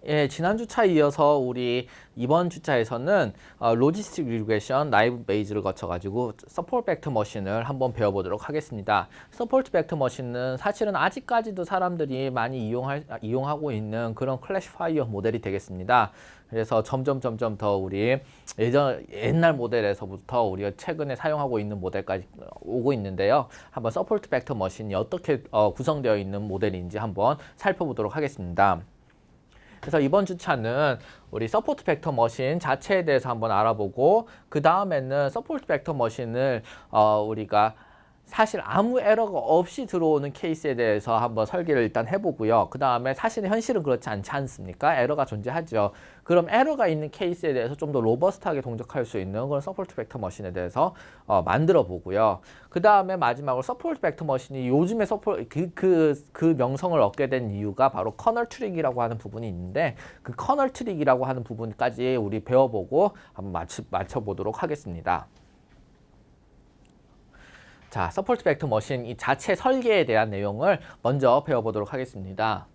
예, 지난 주차에 이어서 우리 이번 주차에서는 로지스틱 리그레션 라이브 베이즈를 거쳐가지고 서포트 벡터 머신을 한번 배워보도록 하겠습니다. 서포트 벡터 머신은 사실은 아직까지도 사람들이 많이 이용하고 있는 그런 클래시파이어 모델이 되겠습니다. 그래서 점점 더 우리 옛날 모델에서부터 우리가 최근에 사용하고 있는 모델까지 오고 있는데요. 한번 서포트 벡터 머신이 어떻게 구성되어 있는 모델인지 한번 살펴보도록 하겠습니다. 그래서 이번 주차는 우리 서포트 벡터 머신 자체에 대해서 한번 알아보고 그 다음에는 서포트 벡터 머신을 우리가 사실 아무 에러가 없이 들어오는 케이스에 대해서 한번 설계를 일단 해보고요. 그 다음에 사실은 현실은 그렇지 않지 않습니까? 에러가 존재하죠. 그럼 에러가 있는 케이스에 대해서 좀 더 로버스트하게 동작할 수 있는 그런 서포트 벡터 머신에 대해서 만들어 보고요. 그 다음에 마지막으로 서포트 벡터 머신이 요즘에 그 명성을 얻게 된 이유가 바로 커널 트릭이라고 하는 부분이 있는데 그 커널 트릭이라고 하는 부분까지 우리 배워보고 한번 맞춰보도록 하겠습니다. 자, 서포트 벡터 머신 이 자체 설계에 대한 내용을 먼저 배워보도록 하겠습니다.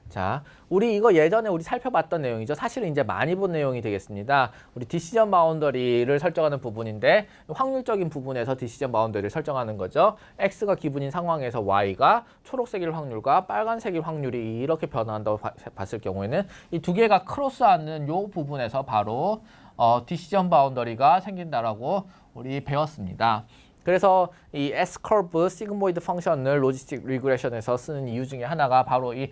자, 우리 이거 예전에 우리 살펴봤던 내용이죠. 사실은 이제 많이 본 내용이 되겠습니다. 우리 디시전 바운더리를 설정하는 부분인데 확률적인 부분에서 디시전 바운더리를 설정하는 거죠. X가 기분인 상황에서 Y가 초록색일 확률과 빨간색일 확률이 이렇게 변화한다고 봤을 경우에는 이 두 개가 크로스하는 요 부분에서 바로 디시전 바운더리가 생긴다라고 우리 배웠습니다. 그래서 이 S-커브 시그모이드 펑션을 로지스틱 리그레션에서 쓰는 이유 중에 하나가 바로 이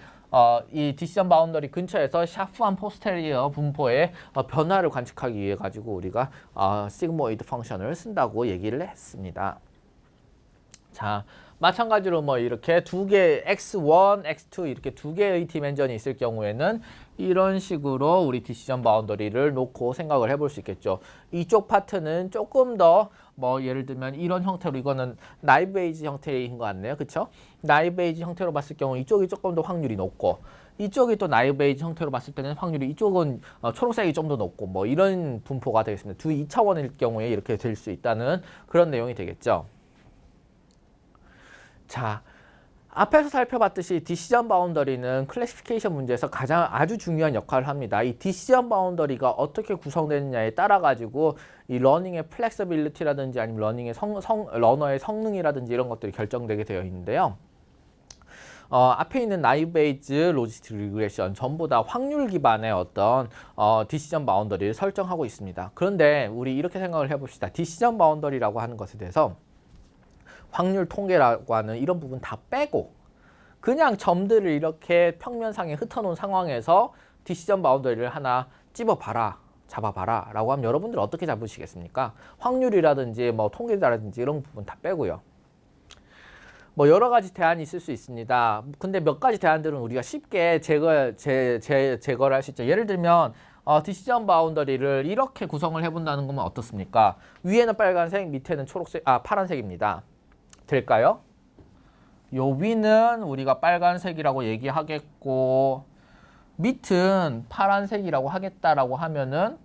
디시전 바운더리 근처에서 샤프한 포스테리어 분포의 변화를 관측하기 위해 가지고 우리가 시그모이드 펑션을 쓴다고 얘기를 했습니다. 자, 마찬가지로 뭐 이렇게 두 개 x1, x2 이렇게 두 개의 디멘전이 있을 경우에는 이런 식으로 우리 디시전 바운더리를 놓고 생각을 해볼 수 있겠죠. 이쪽 파트는 조금 더 뭐 예를 들면 이런 형태로 이거는 나이브 베이지 형태인 것 같네요. 그쵸? 나이브 베이지 형태로 봤을 경우 이쪽이 조금 더 확률이 높고 이쪽이 또 나이브 베이지 형태로 봤을 때는 확률이 이쪽은 초록색이 좀 더 높고 뭐 이런 분포가 되겠습니다. 두 2차원일 경우에 이렇게 될 수 있다는 그런 내용이 되겠죠. 자, 앞에서 살펴봤듯이 디시전 바운더리는 클래시피케이션 문제에서 아주 중요한 역할을 합니다. 이 디시전 바운더리가 어떻게 구성되느냐에 따라 가지고 이 러닝의 플렉서빌리티라든지 아니면 러너의 성능이라든지 이런 것들이 결정되게 되어 있는데요. 앞에 있는 나이브 베이즈, 로지스틱 리그레션 전부 다 확률 기반의 어떤 디시전 바운더리를 설정하고 있습니다. 그런데 우리 이렇게 생각을 해봅시다. 디시전 바운더리라고 하는 것에 대해서 확률 통계라고 하는 이런 부분 다 빼고 그냥 점들을 이렇게 평면상에 흩어놓은 상황에서 디시전 바운더리를 하나 찝어봐라, 잡아봐라 라고 하면 여러분들 어떻게 잡으시겠습니까? 확률이라든지 뭐 통계라든지 이런 부분 다 빼고요. 뭐 여러 가지 대안이 있을 수 있습니다. 근데 몇 가지 대안들은 우리가 쉽게 제거를 할 수 있죠. 예를 들면 디시전 바운더리를 이렇게 구성을 해본다는 거면 어떻습니까? 위에는 빨간색, 밑에는 파란색입니다. 될까요? 요 위는 우리가 빨간색이라고 얘기하겠고 밑은 파란색이라고 하겠다라고 하면은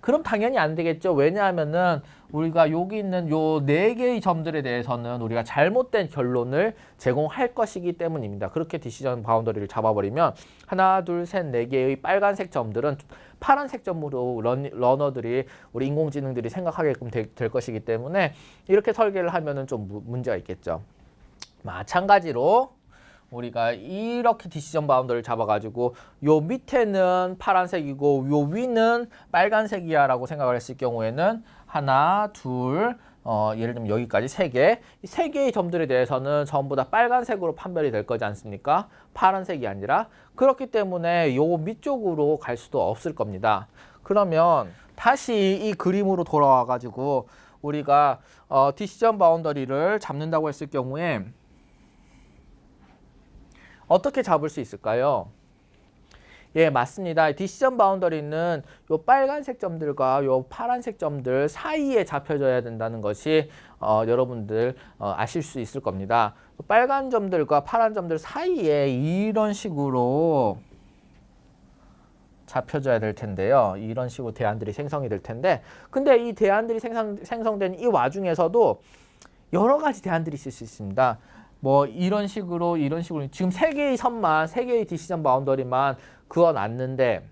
그럼 당연히 안 되겠죠. 왜냐하면은 우리가 여기 있는 요 4개의 점들에 대해서는 우리가 잘못된 결론을 제공할 것이기 때문입니다. 그렇게 디시전 바운더리를 잡아버리면 하나, 둘, 셋, 4개의 빨간색 점들은 파란색 점으로 러너들이 우리 인공지능들이 생각하게끔 될 것이기 때문에 이렇게 설계를 하면은 좀 문제가 있겠죠. 마찬가지로 우리가 이렇게 디시전 바운더를 잡아가지고 요 밑에는 파란색이고 요 위는 빨간색이야 라고 생각을 했을 경우에는 하나, 둘, 예를 들면 여기까지 3개. 이 3개의 점들에 대해서는 전부 다 빨간색으로 판별이 될 거지 않습니까? 파란색이 아니라. 그렇기 때문에 요 밑쪽으로 갈 수도 없을 겁니다. 그러면 다시 이 그림으로 돌아와가지고 우리가 디시전 바운더리를 잡는다고 했을 경우에 어떻게 잡을 수 있을까요? 예, 맞습니다. 디시전 바운더리는 요 빨간색 점들과 요 파란색 점들 사이에 잡혀져야 된다는 것이 여러분들 아실 수 있을 겁니다. 빨간 점들과 파란 점들 사이에 이런 식으로 잡혀져야 될 텐데요. 이런 식으로 대안들이 생성이 될 텐데 근데 이 대안들이 생성된 이 와중에서도 여러 가지 대안들이 있을 수 있습니다. 뭐 이런 식으로 지금 세 개의 선만, 세 개의 디시전 바운더리만 그어놨는데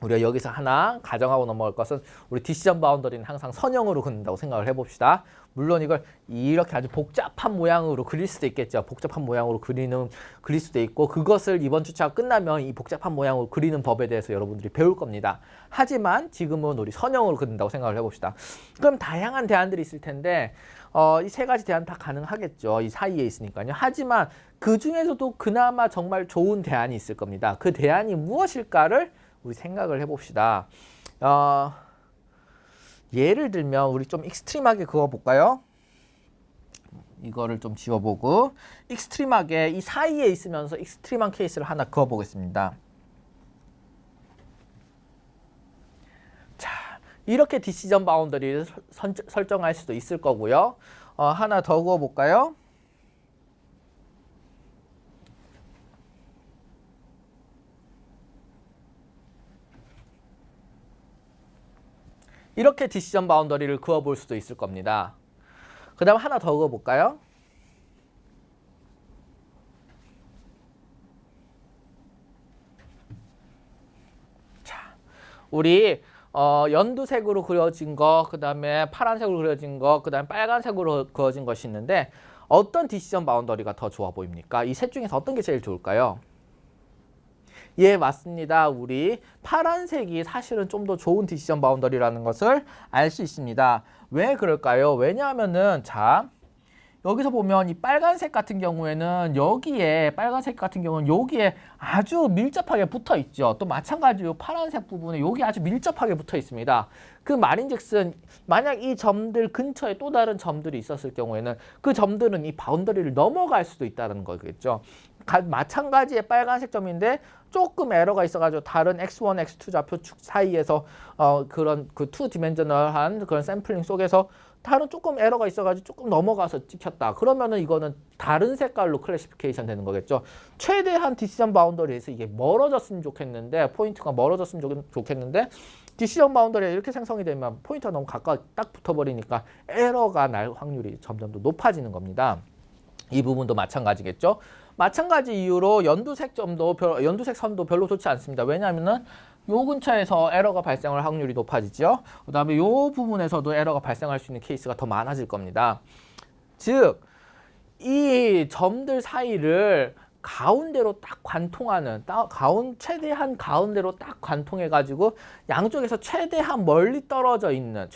우리가 여기서 하나 가정하고 넘어갈 것은 우리 디시전 바운더리는 항상 선형으로 그린다고 생각을 해봅시다. 물론 이걸 이렇게 아주 복잡한 모양으로 그릴 수도 있겠죠. 복잡한 모양으로 그릴 수도 있고 그것을 이번 주차가 끝나면 이 복잡한 모양으로 그리는 법에 대해서 여러분들이 배울 겁니다. 하지만 지금은 우리 선형으로 그린다고 생각을 해봅시다. 그럼 다양한 대안들이 있을 텐데 이 세 가지 대안 다 가능하겠죠. 이 사이에 있으니까요. 하지만 그 중에서도 그나마 정말 좋은 대안이 있을 겁니다. 그 대안이 무엇일까를 우리 생각을 해봅시다. 예를 들면 우리 좀 익스트림하게 그어볼까요? 이거를 좀 지워보고 익스트림하게 이 사이에 있으면서 익스트림한 케이스를 하나 그어보겠습니다. 자, 이렇게 디시전 바운더리를 설정할 수도 있을 거고요. 하나 더 그어볼까요? 이렇게 디시전 바운더리를 그어볼 수도 있을 겁니다. 그 다음 하나 더 그어볼까요? 자, 우리 연두색으로 그려진 거, 그 다음에 파란색으로 그려진 거, 그 다음에 빨간색으로 그어진 것이 있는데 어떤 디시전 바운더리가 더 좋아 보입니까? 이 셋 중에서 어떤 게 제일 좋을까요? 예, 맞습니다. 우리 파란색이 사실은 좀 더 좋은 디시전 바운더리라는 것을 알 수 있습니다. 왜 그럴까요? 왜냐하면은 자, 여기서 보면 이 빨간색 같은 경우에는 여기에 아주 밀접하게 붙어 있죠. 또 마찬가지로 파란색 부분에 여기 아주 밀접하게 붙어 있습니다. 그 말인즉슨 만약 이 점들 근처에 또 다른 점들이 있었을 경우에는 그 점들은 이 바운더리를 넘어갈 수도 있다는 거겠죠. 마찬가지의 빨간색 점인데 조금 에러가 있어가지고 다른 x1, x2 좌표축 사이에서 그런 그 2디멘셔널한 그런 샘플링 속에서 다른 조금 에러가 있어가지고 조금 넘어가서 찍혔다. 그러면은 이거는 다른 색깔로 클래시피케이션 되는 거겠죠. 최대한 디시전 바운더리에서 이게 멀어졌으면 좋겠는데 포인트가 멀어졌으면 좋겠는데 디시전 바운더리가 이렇게 생성이 되면 포인트가 너무 가까이 딱 붙어버리니까 에러가 날 확률이 점점 더 높아지는 겁니다. 이 부분도 마찬가지겠죠. 마찬가지 이유로 연두색 선도 별로 좋지 않습니다. 왜냐하면은 요 근처에서 에러가 발생할 확률이 높아지죠. 그 다음에 요 부분에서도 에러가 발생할 수 있는 케이스가 더 많아질 겁니다. 즉, 이 점들 사이를 가운데로 딱 관통하는, 최대한 가운데로 딱 관통해가지고 양쪽에서 최대한 멀리 떨어져 있는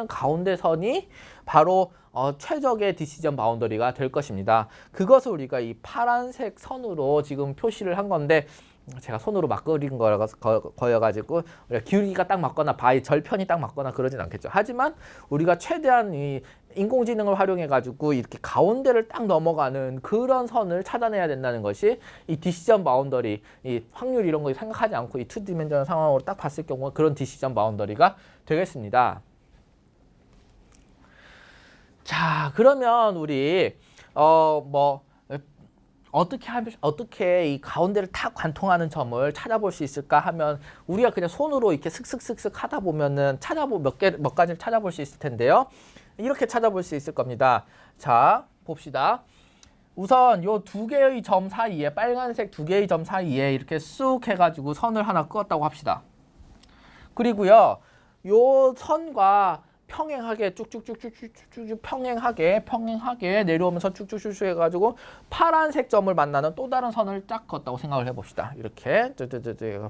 가운데 선이 바로 최적의 디시전 바운더리가 될 것입니다. 그것을 우리가 이 파란색 선으로 지금 표시를 한 건데 제가 손으로 막 그린 거여가지고 기울기가 딱 맞거나 바위 절편이 딱 맞거나 그러진 않겠죠. 하지만 우리가 최대한 이 인공지능을 활용해가지고 이렇게 가운데를 딱 넘어가는 그런 선을 찾아내야 된다는 것이 이 디시전 바운더리, 이 확률 이런 거 생각하지 않고 이 2디멘셔널 상황으로 딱 봤을 경우 그런 디시전 바운더리가 되겠습니다. 자, 그러면 우리 어떻게 이 가운데를 탁 관통하는 점을 찾아볼 수 있을까 하면 우리가 그냥 손으로 이렇게 슥슥슥슥 하다 보면은 몇 가지를 찾아볼 수 있을 텐데요. 이렇게 찾아볼 수 있을 겁니다. 자, 봅시다. 우선 요 두 개의 점 사이에 빨간색 두 개의 점 사이에 이렇게 쑥 해가지고 선을 하나 그었다고 합시다. 그리고요, 요 선과 평행하게 쭉쭉쭉쭉쭉쭉 평행하게 내려오면서 쭉쭉쭉쭉 해가지고 파란색 점을 만나는 또 다른 선을 딱 그었다고 생각을 해봅시다. 이렇게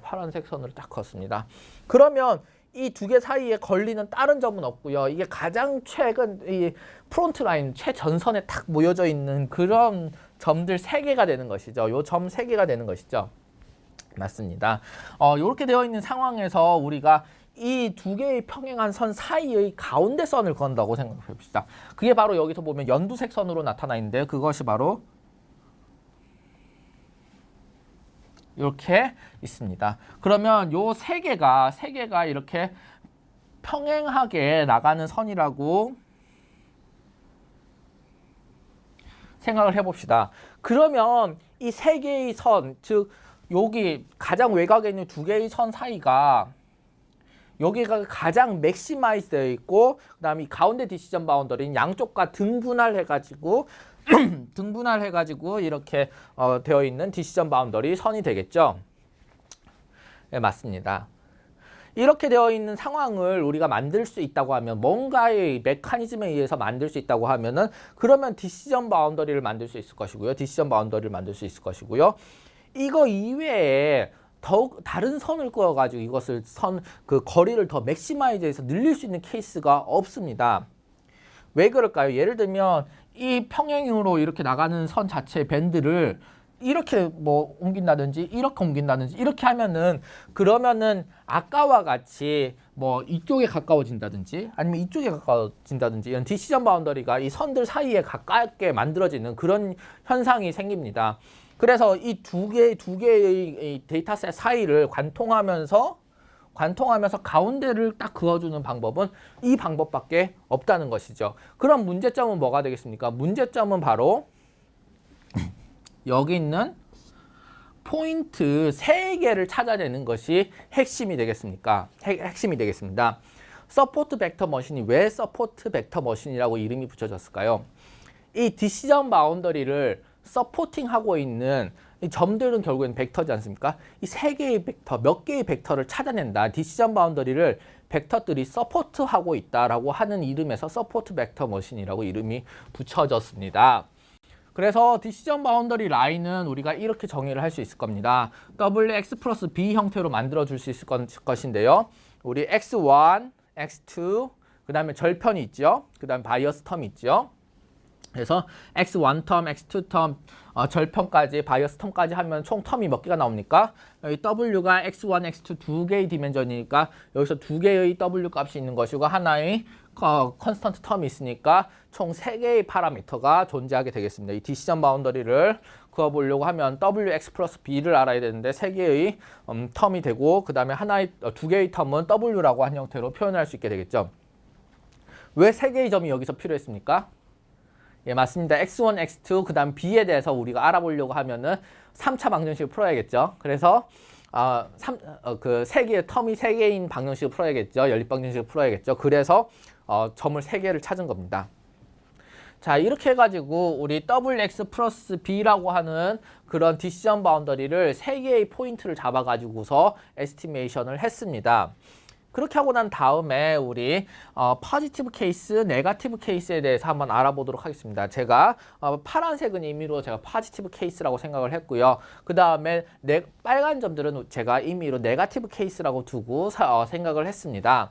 파란색 선을 딱 그었습니다. 그러면 이 두 개 사이에 걸리는 다른 점은 없고요. 이게 가장 최근 이 프론트 라인 최전선에 딱 모여져 있는 그런 점들 3개가 되는 것이죠. 요 점 3개가 되는 것이죠. 맞습니다. 이렇게 되어 있는 상황에서 우리가 이 두 개의 평행한 선 사이의 가운데 선을 그은다고 생각해 봅시다. 그게 바로 여기서 보면 연두색 선으로 나타나 있는데요. 그것이 바로 이렇게 있습니다. 그러면 요 세 개가 이렇게 평행하게 나가는 선이라고 생각을 해봅시다. 그러면 이 세 개의 선, 즉 여기 가장 외곽에 있는 두 개의 선 사이가 여기가 가장 맥시마이즈 되어 있고 그다음에 이 가운데 디시전 바운더리는 양쪽과 등분할해가지고 등분할해가지고 이렇게 되어 있는 디시전 바운더리 선이 되겠죠. 네, 맞습니다. 이렇게 되어 있는 상황을 우리가 만들 수 있다고 하면 뭔가의 메커니즘에 의해서 만들 수 있다고 하면은 그러면 디시전 바운더리를 만들 수 있을 것이고요. 디시전 바운더리를 만들 수 있을 것이고요. 이거 이외에 더욱 다른 선을 그어가지고 이것을 그 거리를 더 맥시마이즈해서 늘릴 수 있는 케이스가 없습니다. 왜 그럴까요? 예를 들면 이 평행으로 이렇게 나가는 선 자체의 밴드를 이렇게 뭐 옮긴다든지 이렇게 옮긴다든지 이렇게 하면은 그러면은 아까와 같이 뭐 이쪽에 가까워진다든지 아니면 이쪽에 가까워진다든지 이런 디시전 바운더리가 이 선들 사이에 가깝게 만들어지는 그런 현상이 생깁니다. 그래서 이 두 개의 데이터셋 사이를 관통하면서 가운데를 딱 그어주는 방법은 이 방법밖에 없다는 것이죠. 그럼 문제점은 뭐가 되겠습니까? 문제점은 바로 여기 있는 포인트 3개를 찾아내는 것이 핵심이 되겠습니까? 핵심이 되겠습니다. 서포트 벡터 머신이 왜 서포트 벡터 머신이라고 이름이 붙여졌을까요? 이 디시전 바운더리를 서포팅하고 있는 이 점들은 결국엔 벡터지 않습니까? 이 3개의 벡터, 몇 개의 벡터를 찾아낸다. 디시전 바운더리를 벡터들이 서포트하고 있다라고 하는 이름에서 서포트 벡터 머신이라고 이름이 붙여졌습니다. 그래서 디시전 바운더리 라인은 우리가 이렇게 정의를 할 수 있을 겁니다. WX 플러스 B 형태로 만들어 줄 수 있을 것인데요. 우리 X1, X2, 그 다음에 절편이 있죠. 그 다음에 바이어스 텀이 있죠. 그래서 X1 텀, X2 텀, 절편까지, 바이어스 텀까지 하면 총 텀이 몇 개가 나옵니까? 여기 W가 X1, X2 두 개의 디멘전이니까 여기서 두 개의 W 값이 있는 것이고 하나의 컨스턴트 텀이 있으니까 총 3개의 파라미터가 존재하게 되겠습니다. 이 디시전 바운더리를 그어보려고 하면 WX 플러스 B를 알아야 되는데 3개의 텀이 되고 그 다음에 두 개의 텀은 W라고 한 형태로 표현할 수 있게 되겠죠. 왜 3개의 점이 여기서 필요했습니까? 예, 맞습니다. X1, X2, 그 다음 B에 대해서 우리가 알아보려고 하면은 3차 방정식을 풀어야겠죠. 그래서 그 3개의 텀이 3개인 방정식을 풀어야겠죠. 연립 방정식을 풀어야겠죠. 그래서 점을 3개를 찾은 겁니다. 자, 이렇게 해가지고 우리 WX 플러스 B라고 하는 그런 디시전 바운더리를 3개의 포인트를 잡아가지고서 에스티메이션을 했습니다. 그렇게 하고 난 다음에 우리 포지티브 케이스, 네거티브 케이스에 대해서 한번 알아보도록 하겠습니다. 제가 파란색은 임의로 제가 포지티브 케이스라고 생각을 했고요. 그 다음에 빨간 점들은 제가 임의로 네거티브 케이스라고 두고 생각을 했습니다.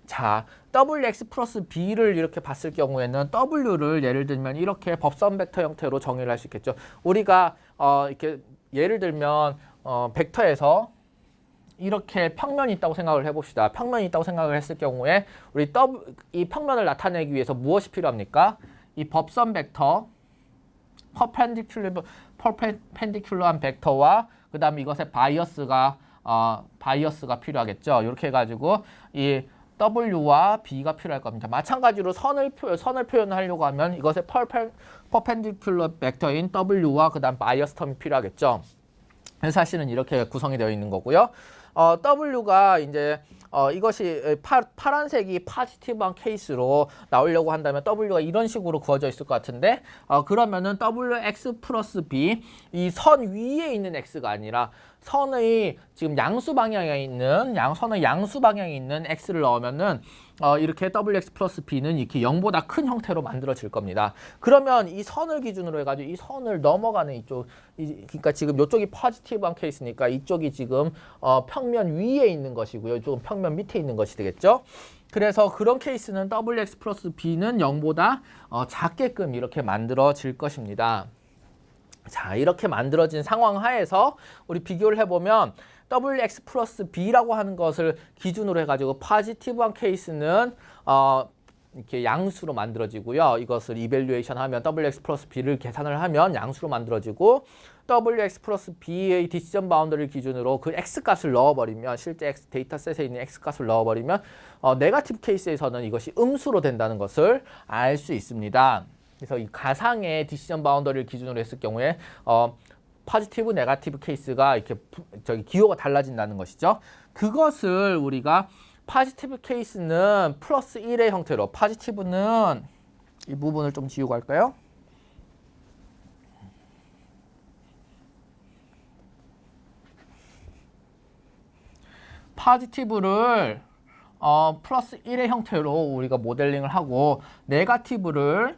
자, WX 플러스 B를 이렇게 봤을 경우에는 W를 예를 들면 이렇게 법선 벡터 형태로 정의를 할 수 있겠죠. 우리가 이렇게 예를 들면 벡터에서 이렇게 평면이 있다고 생각을 해봅시다. 평면이 있다고 생각을 했을 경우에 우리 이 평면을 나타내기 위해서 무엇이 필요합니까? 이 법선 벡터, 퍼펜디큘러한 벡터와 그 다음에 이것의 바이어스가 필요하겠죠. 이렇게 해가지고 이 W와 B가 필요할 겁니다. 마찬가지로 선을 표현하려고 하면 이것의 퍼펜디큘러 벡터인 W와 그 다음 바이어스 텀이 필요하겠죠. 그래서 사실은 이렇게 구성이 되어 있는 거고요. W가 이제 이것이 파란색이 포지티브한 케이스로 나오려고 한다면 W가 이런 식으로 그어져 있을 것 같은데 그러면은 WX 플러스 B 이 선 위에 있는 X가 아니라 선의 지금 양수 방향에 있는 선의 양수 방향에 있는 X를 넣으면은 이렇게 WX 플러스 B는 이렇게 0보다 큰 형태로 만들어질 겁니다. 그러면 이 선을 기준으로 해가지고 이 선을 넘어가는 이쪽, 그러니까 지금 이쪽이 포지티브한 케이스니까 이쪽이 지금 평면 위에 있는 것이고요. 이쪽은 평면 밑에 있는 것이 되겠죠. 그래서 그런 케이스는 WX 플러스 B는 0보다 작게끔 이렇게 만들어질 것입니다. 자, 이렇게 만들어진 상황 하에서 우리 비교를 해보면 WX 플러스 B라고 하는 것을 기준으로 해가지고 포지티브한 케이스는 이렇게 양수로 만들어지고요. 이것을 이밸류에이션 하면 WX 플러스 B를 계산을 하면 양수로 만들어지고 WX 플러스 B의 디시전 바운더리를 기준으로 그 X값을 넣어버리면 실제 데이터셋에 있는 X값을 넣어버리면 네거티브 케이스에서는 이것이 음수로 된다는 것을 알 수 있습니다. 그래서 이 가상의 디시전 바운더리를 기준으로 했을 경우에 포지티브, 네거티브 케이스가 이렇게 기호가 달라진다는 것이죠. 그것을 우리가 포지티브 케이스는 플러스 1의 형태로, 포지티브는 이 부분을 좀 지우고 할까요? 포지티브를 플러스 1의 형태로 우리가 모델링을 하고, 네거티브를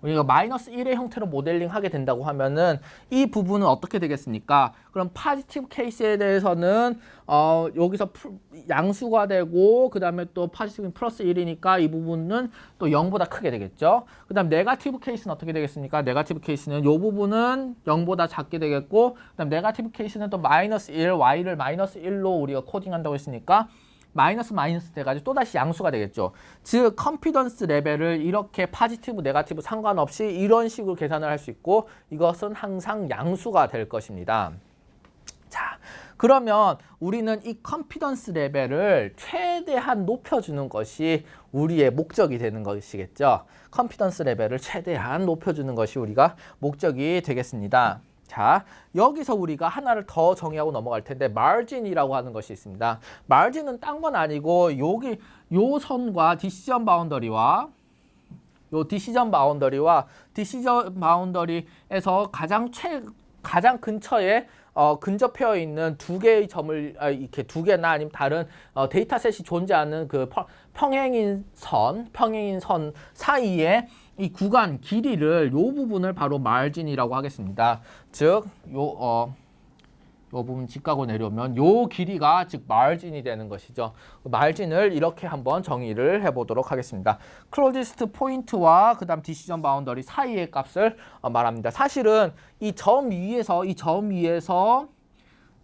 우리가 마이너스 1의 형태로 모델링 하게 된다고 하면은 이 부분은 어떻게 되겠습니까? 그럼 포지티브 케이스에 대해서는 여기서 양수가 되고, 그 다음에 또 포지티브는 플러스 1이니까 이 부분은 또 0보다 크게 되겠죠. 그 다음 네거티브 케이스는 어떻게 되겠습니까? 네거티브 케이스는 이 부분은 0보다 작게 되겠고, 그 다음 네거티브 케이스는 또 마이너스 1, y를 마이너스 1로 우리가 코딩한다고 했으니까 마이너스 돼가지고 또다시 양수가 되겠죠. 즉 컨피던스 레벨을 이렇게 포지티브, 네거티브 상관없이 이런 식으로 계산을 할 수 있고, 이것은 항상 양수가 될 것입니다. 자, 그러면 우리는 이 컨피던스 레벨을 최대한 높여주는 것이 우리의 목적이 되는 것이겠죠. 컨피던스 레벨을 최대한 높여주는 것이 우리가 목적이 되겠습니다. 자, 여기서 우리가 하나를 더 정의하고 넘어갈 텐데, 마진이라고 하는 것이 있습니다. 마진은 딴 건 아니고 여기 요 선과 디시전 바운더리와 디시전 바운더리에서 가장 근처에 근접해 있는 두 개의 점을 이렇게 두 개나 아니면 다른 데이터셋이 존재하는 그 평행인 선 사이에 이 구간 길이를 요 부분을 바로 마진이라고 하겠습니다. 즉 요 부분 직각으로 내려오면 요 길이가 즉 마진이 되는 것이죠. 마진을 이렇게 한번 정의를 해보도록 하겠습니다. 클로지스트 포인트와 그다음 디시전 바운더리 사이의 값을 말합니다. 사실은 이 점 위에서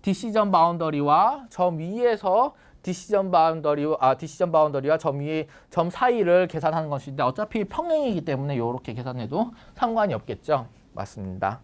디시전 바운더리와 디시전 바운더리와 점 사이를 계산하는 것인데, 어차피 평행이기 때문에 이렇게 계산해도 상관이 없겠죠. 맞습니다.